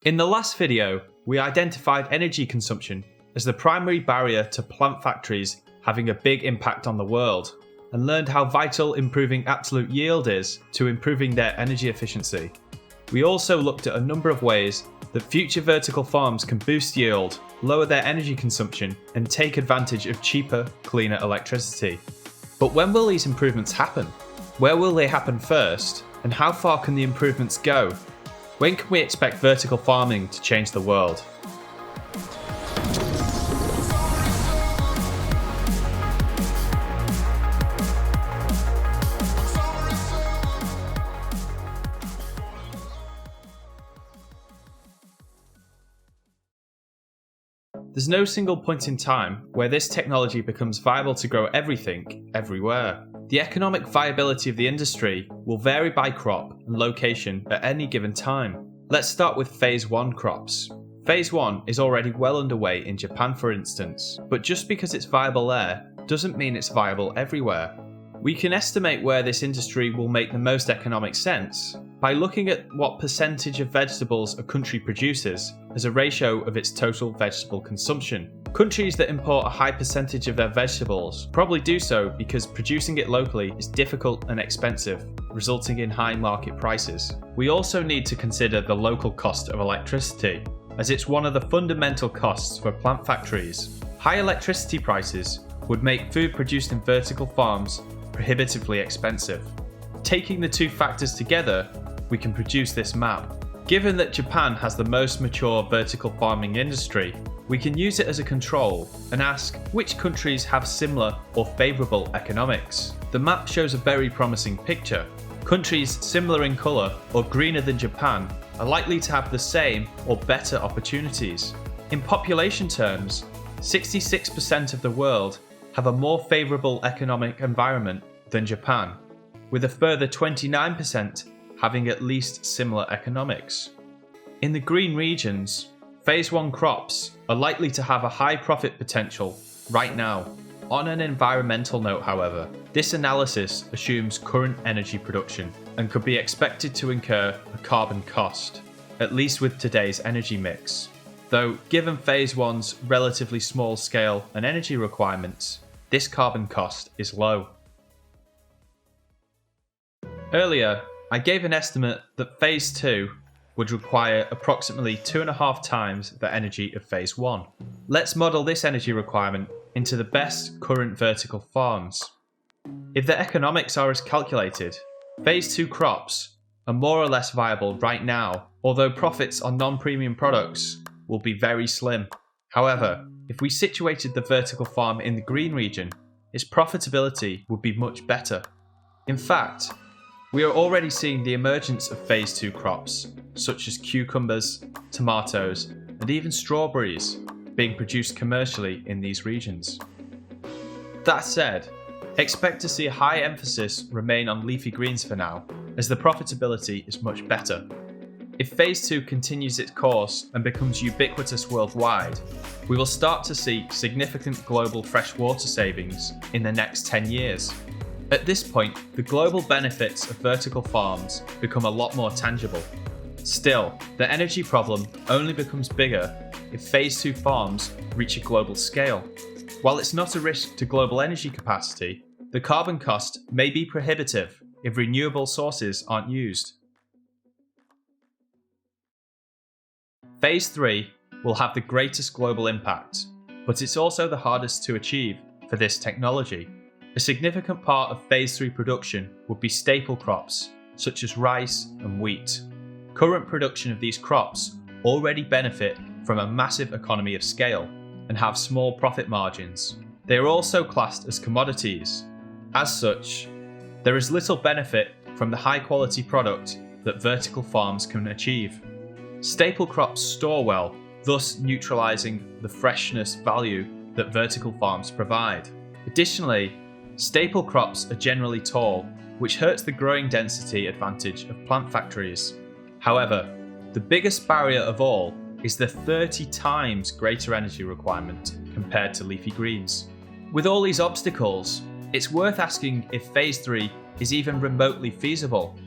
In the last video, we identified energy consumption as the primary barrier to plant factories having a big impact on the world, and learned how vital improving absolute yield is to improving their energy efficiency. We also looked at a number of ways that future vertical farms can boost yield, lower their energy consumption, and take advantage of cheaper, cleaner electricity. But when will these improvements happen? Where will they happen first? And how far can the improvements go? When can we expect vertical farming to change the world? There's no single point in time where this technology becomes viable to grow everything, everywhere. The economic viability of the industry will vary by crop and location at any given time. Let's start with Phase 1 crops. Phase 1 is already well underway in Japan, for instance, but just because it's viable there doesn't mean it's viable everywhere. We can estimate where this industry will make the most economic sense by looking at what percentage of vegetables a country produces as a ratio of its total vegetable consumption. Countries that import a high percentage of their vegetables probably do so because producing it locally is difficult and expensive, resulting in high market prices. We also need to consider the local cost of electricity, as it's one of the fundamental costs for plant factories. High electricity prices would make food produced in vertical farms prohibitively expensive. Taking the two factors together, we can produce this map. Given that Japan has the most mature vertical farming industry, we can use it as a control and ask which countries have similar or favourable economics. The map shows a very promising picture. Countries similar in colour or greener than Japan are likely to have the same or better opportunities. In population terms, 66% of the world have a more favourable economic environment than Japan, with a further 29% having at least similar economics. In the green regions, Phase 1 crops are likely to have a high profit potential right now. On an environmental note, however, this analysis assumes current energy production and could be expected to incur a carbon cost, at least with today's energy mix. Though, given Phase 1's relatively small scale and energy requirements, this carbon cost is low. Earlier, I gave an estimate that Phase 2 would require approximately 2.5 times the energy of Phase 1. Let's model this energy requirement into the best current vertical farms. If the economics are as calculated, Phase 2 crops are more or less viable right now, although profits on non-premium products will be very slim. However, if we situated the vertical farm in the green region, its profitability would be much better. In fact, we are already seeing the emergence of Phase 2 crops, such as cucumbers, tomatoes, and even strawberries, being produced commercially in these regions. That said, expect to see a high emphasis remain on leafy greens for now, as the profitability is much better. If Phase 2 continues its course and becomes ubiquitous worldwide, we will start to see significant global freshwater savings in the next 10 years. At this point, the global benefits of vertical farms become a lot more tangible. Still, the energy problem only becomes bigger if Phase 2 farms reach a global scale. While it's not a risk to global energy capacity, the carbon cost may be prohibitive if renewable sources aren't used. Phase 3 will have the greatest global impact, but it's also the hardest to achieve for this technology. A significant part of Phase 3 production would be staple crops, such as rice and wheat. Current production of these crops already benefit from a massive economy of scale and have small profit margins. They are also classed as commodities. As such, there is little benefit from the high-quality product that vertical farms can achieve. Staple crops store well, thus neutralizing the freshness value that vertical farms provide. Additionally, staple crops are generally tall, which hurts the growing density advantage of plant factories. However, the biggest barrier of all is the 30 times greater energy requirement compared to leafy greens. With all these obstacles, it's worth asking if Phase 3 is even remotely feasible.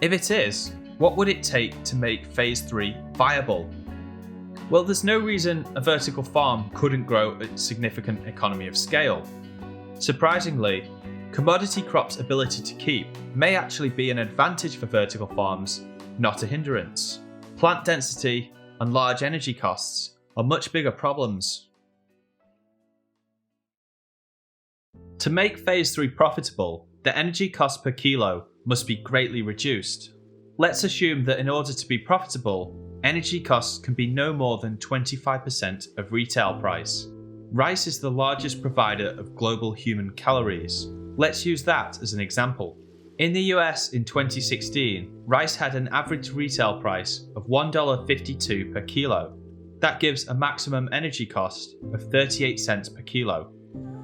If it is, What would it take to make Phase 3 viable? Well, there's no reason a vertical farm couldn't grow at significant economy of scale. Surprisingly, commodity crops' ability to keep may actually be an advantage for vertical farms, not a hindrance. Plant density and large energy costs are much bigger problems. To make Phase 3 profitable, the energy cost per kilo must be greatly reduced. Let's assume that in order to be profitable, energy costs can be no more than 25% of retail price. Rice is the largest provider of global human calories. Let's use that as an example. In the US in 2016, rice had an average retail price of $1.52 per kilo. That gives a maximum energy cost of 38 cents per kilo.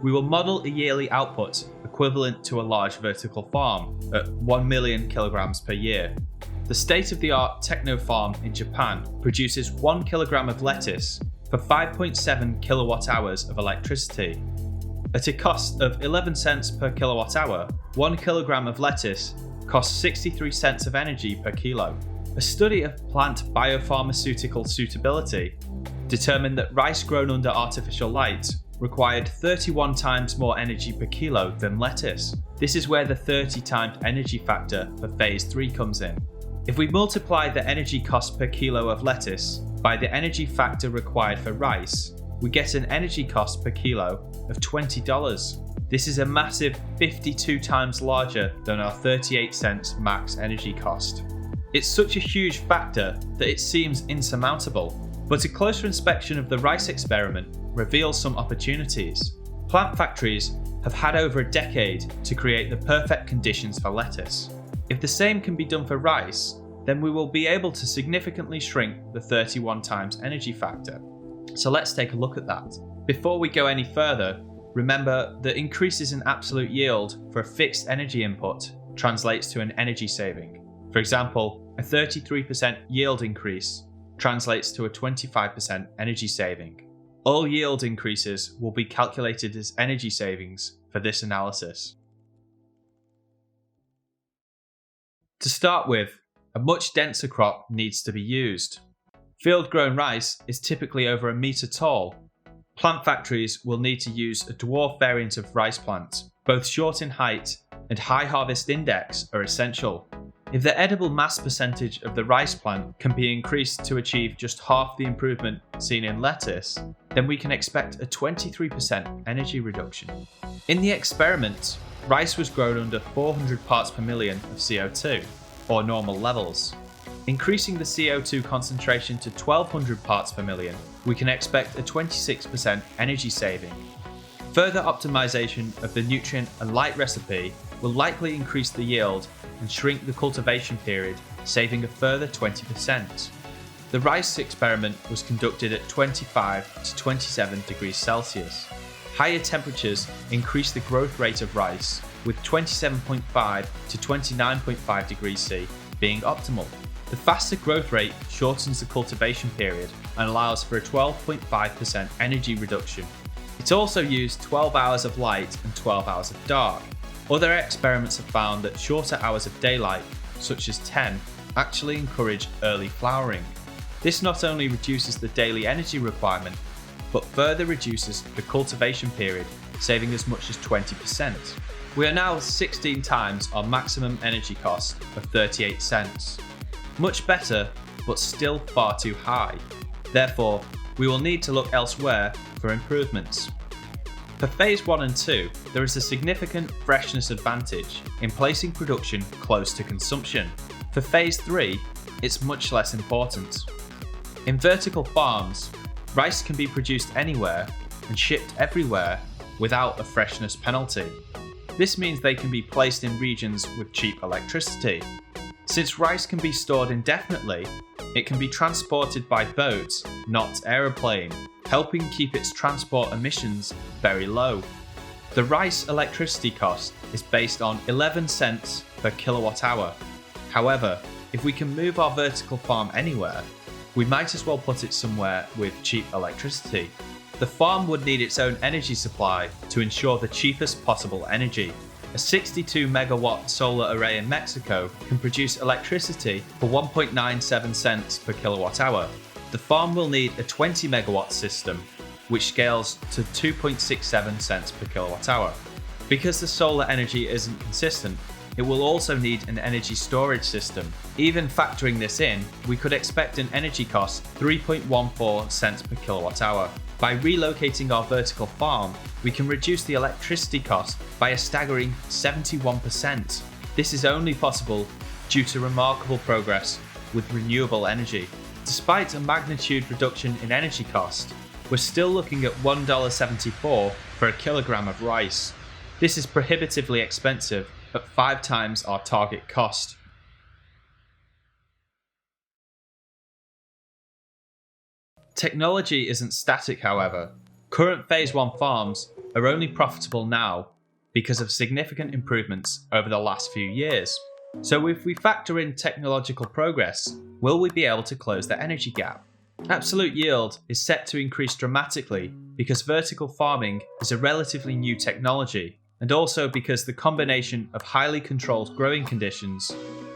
We will model a yearly output equivalent to a large vertical farm at 1 million kilograms per year. The state-of-the-art techno farm in Japan produces 1 kilogram of lettuce for 5.7 kilowatt hours of electricity. At a cost of 11 cents per kilowatt hour, 1 kilogram of lettuce costs 63 cents of energy per kilo. A study of plant biopharmaceutical suitability determined that rice grown under artificial light required 31 times more energy per kilo than lettuce. This is where the 30 times energy factor for Phase 3 comes in. If we multiply the energy cost per kilo of lettuce by the energy factor required for rice, we get an energy cost per kilo of $20. This is a massive 52 times larger than our 38 cents max energy cost. It's such a huge factor that it seems insurmountable, but a closer inspection of the rice experiment reveals some opportunities. Plant factories have had over a decade to create the perfect conditions for lettuce. If the same can be done for rice, then we will be able to significantly shrink the 31 times energy factor. So let's take a look at that. Before we go any further, remember that increases in absolute yield for a fixed energy input translates to an energy saving. For example, a 33% yield increase translates to a 25% energy saving. All yield increases will be calculated as energy savings for this analysis. To start with, a much denser crop needs to be used. Field-grown rice is typically over 1 meter tall. Plant factories will need to use a dwarf variant of rice plant. Both short in height and high harvest index are essential. If the edible mass percentage of the rice plant can be increased to achieve just half the improvement seen in lettuce, then we can expect a 23% energy reduction. In the experiment, rice was grown under 400 parts per million of CO2, or normal levels. Increasing the CO2 concentration to 1200 parts per million, we can expect a 26% energy saving. Further optimization of the nutrient and light recipe will likely increase the yield and shrink the cultivation period, saving a further 20%. The rice experiment was conducted at 25 to 27 degrees Celsius. Higher temperatures increase the growth rate of rice, with 27.5 to 29.5 degrees C being optimal. The faster growth rate shortens the cultivation period and allows for a 12.5% energy reduction. It also used 12 hours of light and 12 hours of dark. Other experiments have found that shorter hours of daylight, such as 10, actually encourage early flowering. This not only reduces the daily energy requirement, but further reduces the cultivation period, saving as much as 20%. We are now 16 times our maximum energy cost of 38 cents. Much better, but still far too high. Therefore, we will need to look elsewhere for improvements. For Phase 1 and 2, there is a significant freshness advantage in placing production close to consumption. For Phase 3, it's much less important. In vertical farms, rice can be produced anywhere and shipped everywhere without a freshness penalty. This means they can be placed in regions with cheap electricity. Since rice can be stored indefinitely, it can be transported by boat, not aeroplane, helping keep its transport emissions very low. The rice electricity cost is based on 11 cents per kilowatt hour. However, if we can move our vertical farm anywhere, we might as well put it somewhere with cheap electricity. The farm would need its own energy supply to ensure the cheapest possible energy. A 62 megawatt solar array in Mexico can produce electricity for 1.97 cents per kilowatt hour. The farm will need a 20 megawatt system, which scales to 2.67 cents per kilowatt hour. Because the solar energy isn't consistent, it will also need an energy storage system. Even factoring this in, we could expect an energy cost 3.14 cents per kilowatt hour. By relocating our vertical farm, we can reduce the electricity cost by a staggering 71%. This is only possible due to remarkable progress with renewable energy. Despite a magnitude reduction in energy cost, we're still looking at $1.74 for a kilogram of rice. This is prohibitively expensive at 5 times our target cost. Technology isn't static, however. Current Phase 1 farms are only profitable now because of significant improvements over the last few years. So if we factor in technological progress, will we be able to close the energy gap? Absolute yield is set to increase dramatically because vertical farming is a relatively new technology, and also because the combination of highly controlled growing conditions,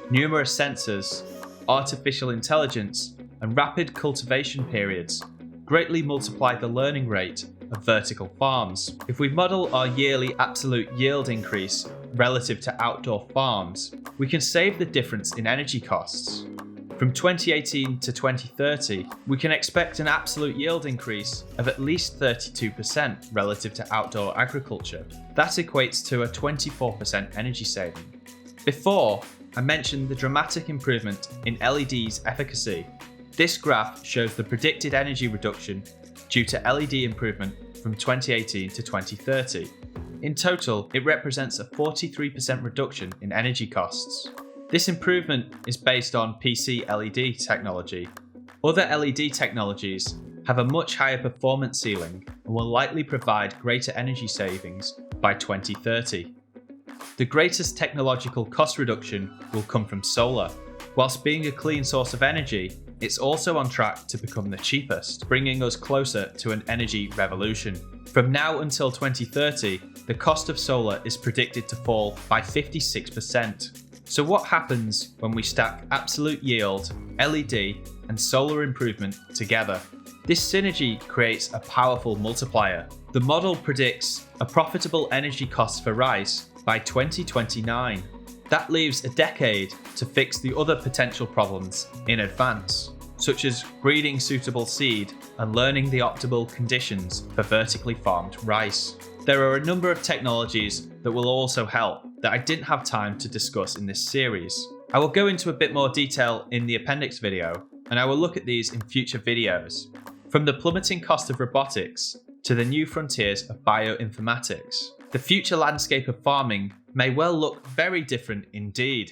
numerous sensors, artificial intelligence, and rapid cultivation periods greatly multiply the learning rate of vertical farms. If we model our yearly absolute yield increase relative to outdoor farms, we can save the difference in energy costs. From 2018 to 2030, we can expect an absolute yield increase of at least 32% relative to outdoor agriculture. That equates to a 24% energy saving. Before, I mentioned the dramatic improvement in LED's efficacy. This graph shows the predicted energy reduction due to LED improvement from 2018 to 2030. In total, it represents a 43% reduction in energy costs. This improvement is based on PC LED technology. Other LED technologies have a much higher performance ceiling and will likely provide greater energy savings by 2030. The greatest technological cost reduction will come from solar. Whilst being a clean source of energy, it's also on track to become the cheapest, bringing us closer to an energy revolution. From now until 2030, the cost of solar is predicted to fall by 56%. So what happens when we stack absolute yield, LED, and solar improvement together? This synergy creates a powerful multiplier. The model predicts a profitable energy cost for rice by 2029. That leaves a decade to fix the other potential problems in advance, such as breeding suitable seed and learning the optimal conditions for vertically farmed rice. There are a number of technologies that will also help that I didn't have time to discuss in this series. I will go into a bit more detail in the appendix video, and I will look at these in future videos. From the plummeting cost of robotics to the new frontiers of bioinformatics, the future landscape of farming may well look very different indeed.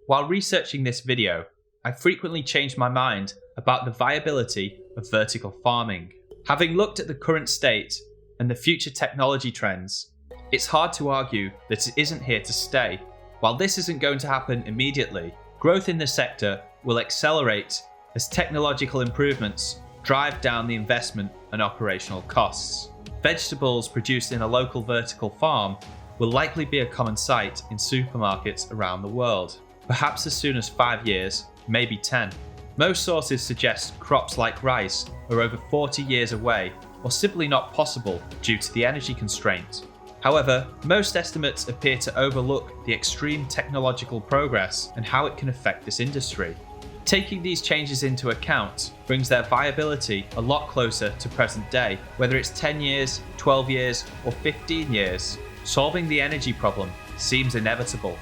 While researching this video, I frequently changed my mind about the viability of vertical farming. Having looked at the current state and the future technology trends, it's hard to argue that it isn't here to stay. While this isn't going to happen immediately, growth in the sector will accelerate as technological improvements drive down the investment and operational costs. Vegetables produced in a local vertical farm will likely be a common sight in supermarkets around the world, perhaps as soon as 5 years, maybe 10. Most sources suggest crops like rice are over 40 years away or simply not possible due to the energy constraint. However, most estimates appear to overlook the extreme technological progress and how it can affect this industry. Taking these changes into account brings their viability a lot closer to present day. Whether it's 10 years, 12 years, or 15 years, solving the energy problem seems inevitable.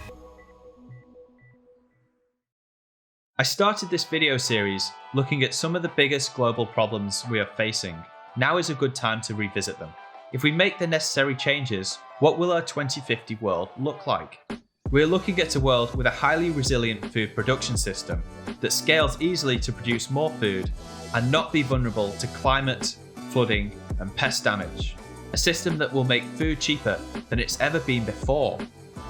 I started this video series looking at some of the biggest global problems we are facing. Now is a good time to revisit them. If we make the necessary changes, what will our 2050 world look like? We're looking at a world with a highly resilient food production system that scales easily to produce more food and not be vulnerable to climate, flooding, and pest damage. A system that will make food cheaper than it's ever been before.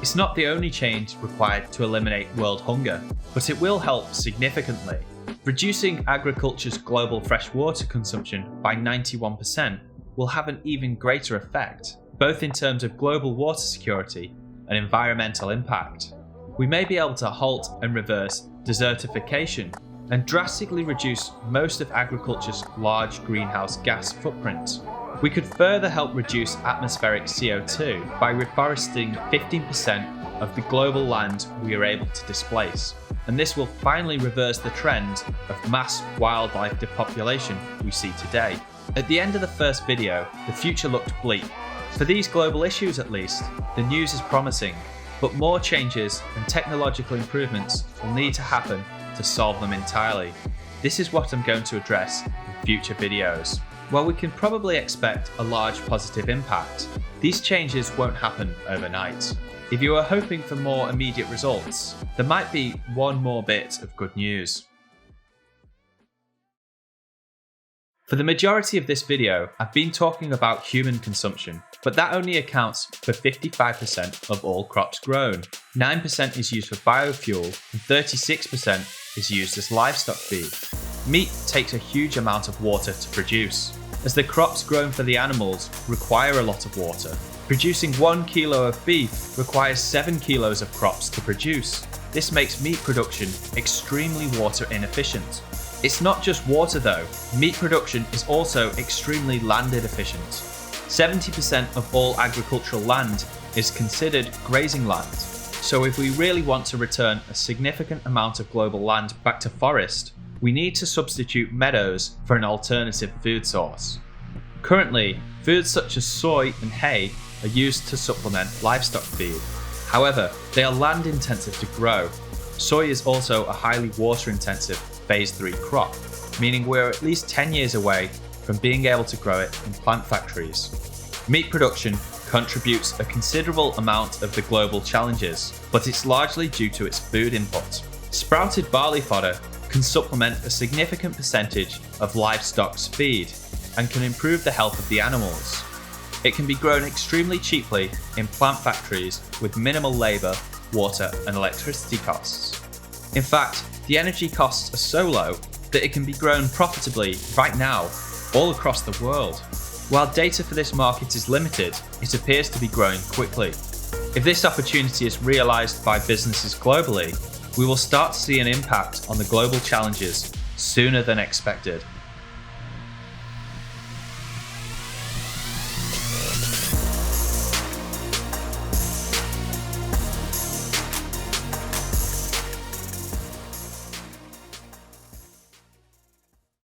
It's not the only change required to eliminate world hunger, but it will help significantly. Reducing agriculture's global freshwater consumption by 91% will have an even greater effect. both in terms of global water security and environmental impact. We may be able to halt and reverse desertification and drastically reduce most of agriculture's large greenhouse gas footprint. We could further help reduce atmospheric CO2 by reforesting 15% of the global land we are able to displace. And this will finally reverse the trend of mass wildlife depopulation we see today. At the end of the first video, the future looked bleak. For these global issues at least, the news is promising, but more changes and technological improvements will need to happen to solve them entirely. This is what I'm going to address in future videos. While we can probably expect a large positive impact, these changes won't happen overnight. If you are hoping for more immediate results, there might be one more bit of good news. For the majority of this video, I've been talking about human consumption, but that only accounts for 55% of all crops grown. 9% is used for biofuel and 36% is used as livestock feed. Meat takes a huge amount of water to produce, as the crops grown for the animals require a lot of water. Producing 1 kilo of beef requires 7 kilos of crops to produce. This makes meat production extremely water inefficient. It's not just water though, meat production is also extremely land inefficient. 70% of all agricultural land is considered grazing land. So if we really want to return a significant amount of global land back to forest, we need to substitute meadows for an alternative food source. Currently, foods such as soy and hay are used to supplement livestock feed. However, they are land intensive to grow. Soy is also a highly water intensive phase 3 crop, meaning we're at least 10 years away from being able to grow it in plant factories. Meat production contributes a considerable amount of the global challenges, but it's largely due to its food input. Sprouted barley fodder can supplement a significant percentage of livestock's feed and can improve the health of the animals. It can be grown extremely cheaply in plant factories with minimal labour, water and electricity costs. In fact, the energy costs are so low that it can be grown profitably right now all across the world. While data for this market is limited, it appears to be growing quickly. If this opportunity is realised by businesses globally, we will start to see an impact on the global challenges sooner than expected.